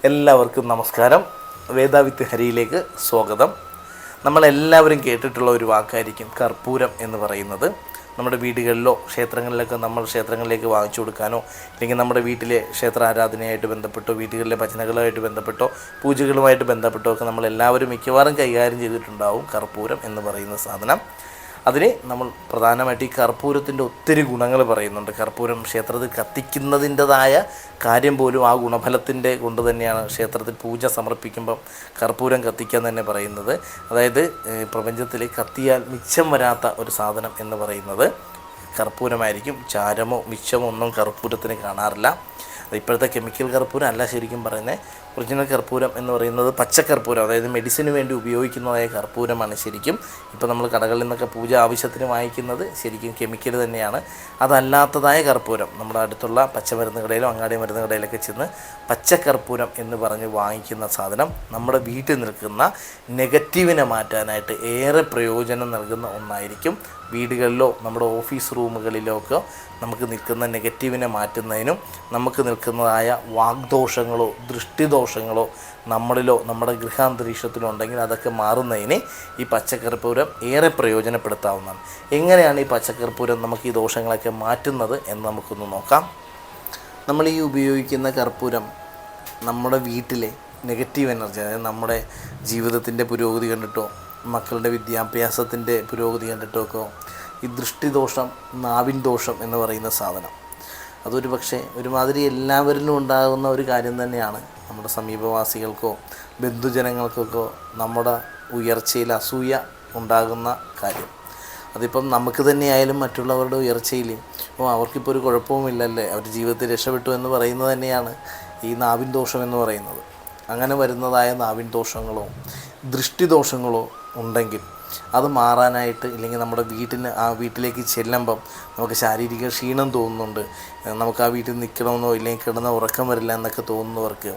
എല്ലാവർക്കും നമസ്കാരം. വേദാവിത്ത് ഹരിയിലേക്ക് സ്വാഗതം. നമ്മളെല്ലാവരും കേട്ടിട്ടുള്ള ഒരു വാക്കായിരിക്കും കർപ്പൂരം എന്ന് പറയുന്നത്. നമ്മുടെ വീടുകളിലോ ക്ഷേത്രങ്ങളിലൊക്കെ നമ്മൾ ക്ഷേത്രങ്ങളിലേക്ക് വാങ്ങിച്ചു കൊടുക്കാനോ അല്ലെങ്കിൽ നമ്മുടെ വീട്ടിലെ ക്ഷേത്ര ആരാധനയായിട്ട് ബന്ധപ്പെട്ടോ വീടുകളിലെ ഭജനകളുമായിട്ട് ബന്ധപ്പെട്ടോ പൂജകളുമായിട്ട് ബന്ധപ്പെട്ടോ ഒക്കെ നമ്മളെല്ലാവരും മിക്കവാറും കൈകാര്യം ചെയ്തിട്ടുണ്ടാവും കർപ്പൂരം എന്ന് പറയുന്ന സാധനം. അതിന് നമ്മൾ പ്രധാനമായിട്ട് ഈ കർപ്പൂരത്തിൻ്റെ ഒത്തിരി ഗുണങ്ങൾ പറയുന്നുണ്ട്. കർപ്പൂരം ക്ഷേത്രത്തിൽ കത്തിക്കുന്നതിൻ്റെതായ കാര്യം പോലും ആ ഗുണഫലത്തിൻ്റെ കൊണ്ട് തന്നെയാണ് ക്ഷേത്രത്തിൽ പൂജ സമർപ്പിക്കുമ്പം കർപ്പൂരം കത്തിക്കാൻ തന്നെ പറയുന്നത്. അതായത് പ്രപഞ്ചത്തിൽ കത്തിയാൽ മിച്ചം വരാത്ത ഒരു സാധനം എന്ന് പറയുന്നത് കർപ്പൂരമായിരിക്കും. ചാരമോ മിച്ചമോ ഒന്നും കർപ്പൂരത്തിന് കാണാറില്ല. ഇപ്പോഴത്തെ കെമിക്കൽ കർപ്പൂരം അല്ല ശരിക്കും പറയുന്നത്. ഒറിജിനൽ കർപ്പൂരം എന്ന് പറയുന്നത് പച്ചക്കർപ്പൂരം, അതായത് മെഡിസിന് വേണ്ടി ഉപയോഗിക്കുന്നതായ കർപ്പൂരമാണ് ശരിക്കും. ഇപ്പോൾ നമ്മൾ കടകളിൽ നിന്നൊക്കെ പൂജ ആവശ്യത്തിന് വാങ്ങിക്കുന്നത് ശരിക്കും കെമിക്കൽ തന്നെയാണ്. അതല്ലാത്തതായ കർപ്പൂരം നമ്മുടെ അടുത്തുള്ള പച്ചമരുന്ന് കടയിലോ അങ്ങാടി മരുന്ന് കടയിലൊക്കെ ചെന്ന് പച്ചക്കർപ്പൂരം എന്ന് പറഞ്ഞ് വാങ്ങിക്കുന്ന സാധനം നമ്മുടെ വീട്ടിൽ നിൽക്കുന്ന നെഗറ്റീവിനെ മാറ്റാനായിട്ട് ഏറെ പ്രയോജനം നൽകുന്ന ഒന്നായിരിക്കും. വീടുകളിലോ നമ്മുടെ ഓഫീസ് റൂമുകളിലോ ഒക്കെ നമുക്ക് നിൽക്കുന്ന നെഗറ്റീവിനെ മാറ്റുന്നതിനും നമുക്ക് നിൽക്കുന്നതായ വാഗ്ദോഷങ്ങളോ ദൃഷ്ടിദോഷങ്ങളോ നമ്മളിലോ നമ്മുടെ ഗൃഹാന്തരീക്ഷത്തിലോ ഉണ്ടെങ്കിൽ അതൊക്കെ മാറുന്നതിന് ഈ പച്ചക്കർപ്പൂരം ഏറെ പ്രയോജനപ്പെടുത്താവുന്നതാണ്. എങ്ങനെയാണ് ഈ പച്ചക്കർപ്പൂരം നമുക്ക് ഈ ദോഷങ്ങളൊക്കെ മാറ്റുന്നത് എന്ന് നമുക്കൊന്ന് നോക്കാം. നമ്മൾ ഈ ഉപയോഗിക്കുന്ന കർപ്പൂരം നമ്മുടെ വീട്ടിലെ നെഗറ്റീവ് എനർജി, അതായത് നമ്മുടെ ജീവിതത്തിൻ്റെ പുരോഗതി കണ്ടിട്ടോ മക്കളുടെ വിദ്യാഭ്യാസത്തിൻ്റെ പുരോഗതി കണ്ടിട്ടൊക്കെ ഈ ദൃഷ്ടിദോഷം നാവിൻ ദോഷം എന്ന് പറയുന്ന സാധനം അതൊരു പക്ഷേ ഒരുമാതിരി എല്ലാവരിലും ഉണ്ടാകുന്ന ഒരു കാര്യം തന്നെയാണ്. നമ്മുടെ സമീപവാസികൾക്കോ ബന്ധുജനങ്ങൾക്കൊക്കെ നമ്മുടെ ഉയർച്ചയിൽ അസൂയ ഉണ്ടാകുന്ന കാര്യം. അതിപ്പം നമുക്ക് തന്നെയായാലും മറ്റുള്ളവരുടെ ഉയർച്ചയിൽ അവർക്കിപ്പോൾ ഒരു കുഴപ്പവുമില്ലല്ലേ, അവർ ജീവിതത്തിൽ രക്ഷപ്പെട്ടു എന്ന് പറയുന്നത് തന്നെയാണ് ഈ നാവിൻ ദോഷം എന്ന് പറയുന്നത്. അങ്ങനെ വരുന്നതായ നാവിൻ ദോഷങ്ങളോ ദൃഷ്ടിദോഷങ്ങളോ ഉണ്ടെങ്കിൽ അത് മാറാനായിട്ട് ഇല്ലെങ്കിൽ നമ്മുടെ വീട്ടിലേക്ക് ചെല്ലുമ്പം നമുക്ക് ശാരീരിക ക്ഷീണം തോന്നുന്നുണ്ട്, നമുക്ക് ആ വീട്ടിൽ നിൽക്കണമെന്നോ ഇല്ലെങ്കിൽ കിടന്ന ഉറക്കം വരില്ല എന്നൊക്കെ തോന്നുന്നവർക്ക്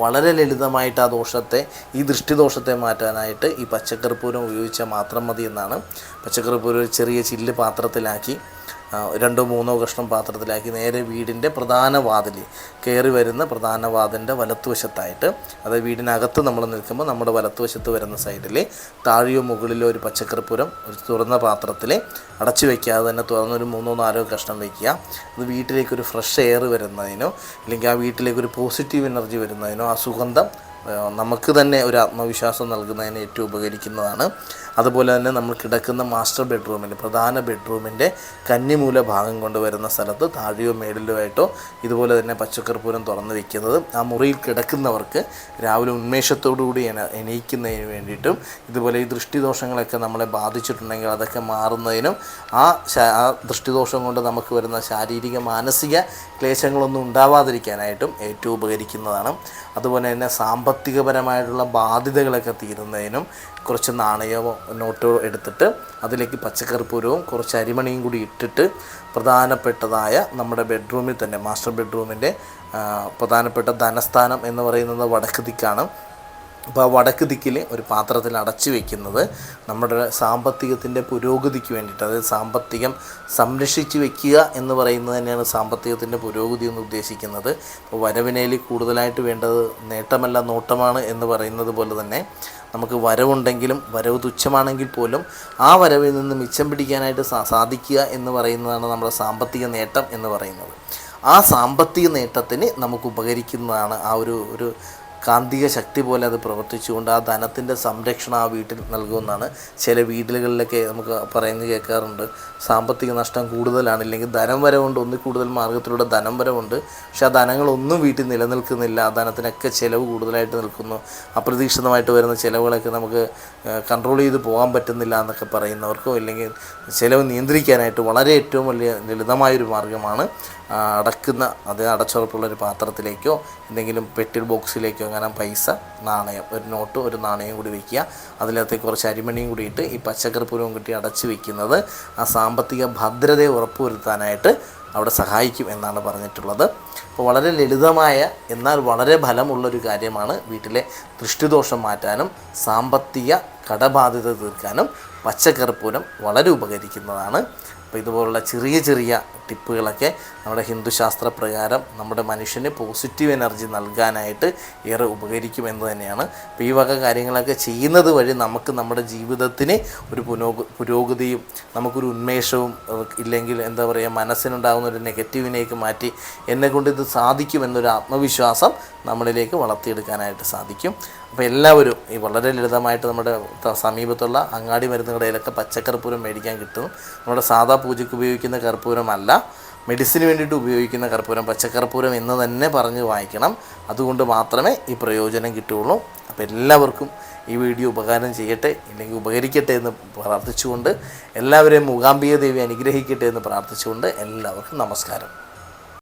വളരെ ലളിതമായിട്ട് ആ ദോഷത്തെ ഈ ദൃഷ്ടിദോഷത്തെ മാറ്റാനായിട്ട് ഈ പച്ചക്കർപ്പൂരം ഉപയോഗിച്ചാൽ മാത്രം മതി എന്നാണ്. പച്ചക്കർപ്പൂരം ഒരു ചെറിയ ചില്ല് പാത്രത്തിലാക്കി 2-3 കഷ്ണം പാത്രത്തിലാക്കി നേരെ വീടിൻ്റെ പ്രധാന വാതിൽ കയറി വരുന്ന പ്രധാന വാതിലിൻ്റെ വലത്തുവശത്തായിട്ട്, അതായത് വീടിനകത്ത് നമ്മൾ നിൽക്കുമ്പോൾ നമ്മുടെ വലത്തുവശത്ത് വരുന്ന സൈഡിൽ താഴെയോ മുകളിലോ ഒരു പച്ചക്കർപ്പൂരം ഒരു തുറന്ന പാത്രത്തിൽ അടച്ചു വയ്ക്കാതെ തന്നെ തുറന്നൊരു 3-4 കഷ്ണം വയ്ക്കുക. അത് വീട്ടിലേക്കൊരു ഫ്രഷ് എയർ വരുന്നതിനോ അല്ലെങ്കിൽ ആ വീട്ടിലേക്കൊരു പോസിറ്റീവ് എനർജി വരുന്നതിനോ ആ സുഗന്ധം നമുക്ക് തന്നെ ഒരു ആത്മവിശ്വാസം നൽകുന്നതിന് ഏറ്റവും ഉപകരിക്കുന്നതാണ്. അതുപോലെ തന്നെ നമ്മൾ കിടക്കുന്ന മാസ്റ്റർ ബെഡ്റൂമിൽ പ്രധാന ബെഡ്റൂമിൻ്റെ കന്നിമൂല ഭാഗം കൊണ്ടുവരുന്ന സ്ഥലത്ത് താഴെയോ മേളിലോ ആയിട്ടോ ഇതുപോലെ തന്നെ പച്ചക്കർപ്പൂരം തുറന്ന് വയ്ക്കുന്നത് ആ മുറിയിൽ കിടക്കുന്നവർക്ക് രാവിലെ ഉന്മേഷത്തോടുകൂടി എണീക്കുന്നതിന് വേണ്ടിയിട്ടും ഇതുപോലെ ഈ ദൃഷ്ടിദോഷങ്ങളൊക്കെ നമ്മളെ ബാധിച്ചിട്ടുണ്ടെങ്കിൽ അതൊക്കെ മാറുന്നതിനും ആ ദൃഷ്ടിദോഷം കൊണ്ട് നമുക്ക് വരുന്ന ശാരീരിക മാനസിക ക്ലേശങ്ങളൊന്നും ഉണ്ടാവാതിരിക്കാനായിട്ടും ഏറ്റവും ഉപകരിക്കുന്നതാണ്. അതുപോലെ തന്നെ സാമ്പത്തികപരമായിട്ടുള്ള ബാധ്യതകളൊക്കെ തീരുന്നതിനും കുറച്ച് നാണയമോ നോട്ടോ എടുത്തിട്ട് അതിലേക്ക് പച്ചക്കർപ്പൂരവും കുറച്ച് അരിമണിയും കൂടി ഇട്ടിട്ട് പ്രധാനപ്പെട്ടതായ നമ്മുടെ ബെഡ്റൂമിൽ തന്നെ മാസ്റ്റർ ബെഡ്റൂമിൻ്റെ പ്രധാനപ്പെട്ട ധനസ്ഥാനം എന്ന് പറയുന്നത് വടക്ക് ദിക്കാണ്. അപ്പോൾ ആ വടക്ക് ദിക്കിൽ ഒരു പാത്രത്തിൽ അടച്ചു വയ്ക്കുന്നത് നമ്മുടെ സാമ്പത്തികത്തിൻ്റെ പുരോഗതിക്ക് വേണ്ടിയിട്ട്, അതായത് സാമ്പത്തികം സംരക്ഷിച്ച് വയ്ക്കുക എന്ന് പറയുന്നത് തന്നെയാണ് സാമ്പത്തികത്തിൻ്റെ പുരോഗതി എന്ന് ഉദ്ദേശിക്കുന്നത്. അപ്പോൾ വരവിനേൽ കൂടുതലായിട്ട് വേണ്ടത് നേട്ടമല്ല നോട്ടമാണ് എന്ന് പറയുന്നത് പോലെ തന്നെ നമുക്ക് വരവുണ്ടെങ്കിലും വരവ് തുച്ഛമാണെങ്കിൽ പോലും ആ വരവിൽ നിന്ന് മിച്ചം പിടിക്കാനായിട്ട് സാധിക്കുക എന്ന് പറയുന്നതാണ് നമ്മുടെ സാമ്പത്തിക നേട്ടം എന്ന് പറയുന്നത്. ആ സാമ്പത്തിക നേട്ടത്തിന് നമുക്ക് ഉപകരിക്കുന്നതാണ് ആ ഒരു കാന്തിക ശക്തി പോലെ അത് പ്രവർത്തിച്ചുകൊണ്ട് ആ ധനത്തിൻ്റെ സംരക്ഷണം ആ വീട്ടിൽ നൽകുമെന്നാണ്. ചില വീടുകളിലൊക്കെ നമുക്ക് പറയുന്നത് കേൾക്കാറുണ്ട്, സാമ്പത്തിക നഷ്ടം കൂടുതലാണ്, ഇല്ലെങ്കിൽ ധനം വരവുണ്ട്, ഒന്നിൽ കൂടുതൽ മാർഗത്തിലൂടെ ധനം വരവുണ്ട്, പക്ഷെ ആ ധനങ്ങളൊന്നും വീട്ടിൽ നിലനിൽക്കുന്നില്ല, ആ ധനത്തിനൊക്കെ ചിലവ് കൂടുതലായിട്ട് നിൽക്കുന്നു, അപ്രതീക്ഷിതമായിട്ട് വരുന്ന ചിലവുകളൊക്കെ നമുക്ക് കൺട്രോൾ ചെയ്ത് പോകാൻ പറ്റുന്നില്ല എന്നൊക്കെ പറയുന്നവർക്കോ ഇല്ലെങ്കിൽ ചിലവ് നിയന്ത്രിക്കാനായിട്ട് വളരെ ഏറ്റവും വലിയ ലളിതമായൊരു മാർഗ്ഗമാണ് അടച്ചുറപ്പുള്ളൊരു പാത്രത്തിലേക്കോ എന്തെങ്കിലും പെട്ടിൽ ബോക്സിലേക്കോ അങ്ങനെ പൈസ നാണയം ഒരു നോട്ട് ഒരു നാണയം കൂടി വയ്ക്കുക. അതിനകത്തേക്ക് കുറച്ച് അരിമണിയും കൂടി ഇട്ട് ഈ പച്ചക്കർപ്പൂരവും കിട്ടി അടച്ചു വയ്ക്കുന്നത് ആ സാമ്പത്തിക ഭദ്രതയെ ഉറപ്പുവരുത്താനായിട്ട് അവിടെ സഹായിക്കും എന്നാണ് പറഞ്ഞിട്ടുള്ളത്. അപ്പോൾ വളരെ ലളിതമായ എന്നാൽ വളരെ ഫലമുള്ളൊരു കാര്യമാണ് വീട്ടിലെ ദൃഷ്ടിദോഷം മാറ്റാനും സാമ്പത്തിക കടബാധ്യത തീർക്കാനും പച്ചക്കർപ്പൂരം വളരെ ഉപകരിക്കുന്നതാണ്. അപ്പോൾ ഇതുപോലുള്ള ചെറിയ ചെറിയ ടിപ്പുകളൊക്കെ നമ്മുടെ ഹിന്ദുശാസ്ത്ര പ്രകാരം നമ്മുടെ മനുഷ്യന് പോസിറ്റീവ് എനർജി നൽകാനായിട്ട് ഏറെ ഉപകരിക്കുമെന്ന് തന്നെയാണ്. അപ്പോൾ ഈ വക കാര്യങ്ങളൊക്കെ ചെയ്യുന്നത് വഴി നമുക്ക് നമ്മുടെ ജീവിതത്തിന് ഒരു പുരോഗതിയും നമുക്കൊരു ഉന്മേഷവും, ഇല്ലെങ്കിൽ എന്താ പറയുക, മനസ്സിനുണ്ടാകുന്ന ഒരു നെഗറ്റീവിനേക്ക് മാറ്റി എന്നെക്കൊണ്ട് ഇത് സാധിക്കുമെന്നൊരു ആത്മവിശ്വാസം നമ്മളിലേക്ക് വളർത്തിയെടുക്കാനായിട്ട് സാധിക്കും. അപ്പോൾ എല്ലാവരും ഈ വളരെ ലളിതമായിട്ട് നമ്മുടെ സമീപത്തുള്ള അങ്ങാടി മരുന്ന് കടയിലൊക്കെ പച്ചക്കർപ്പൂരം മേടിക്കാൻ കിട്ടും. നമ്മുടെ സാധാ പൂജയ്ക്ക് ഉപയോഗിക്കുന്ന കർപ്പൂരമല്ല, മെഡിസിന് വേണ്ടിയിട്ട് ഉപയോഗിക്കുന്ന കർപ്പൂരം, പച്ചക്കർപ്പൂരം എന്ന് തന്നെ പറഞ്ഞ് വാങ്ങിക്കണം. അതുകൊണ്ട് മാത്രമേ ഈ പ്രയോജനം കിട്ടുകയുള്ളൂ. അപ്പോൾ എല്ലാവർക്കും ഈ വീഡിയോ ഉപകാരം ചെയ്യട്ടെ, ഇല്ലെങ്കിൽ ഉപകരിക്കട്ടെ എന്ന് പ്രാർത്ഥിച്ചുകൊണ്ട്, എല്ലാവരെയും മൂകാംബിക ദേവി അനുഗ്രഹിക്കട്ടെ എന്ന് പ്രാർത്ഥിച്ചുകൊണ്ട് എല്ലാവർക്കും നമസ്കാരം.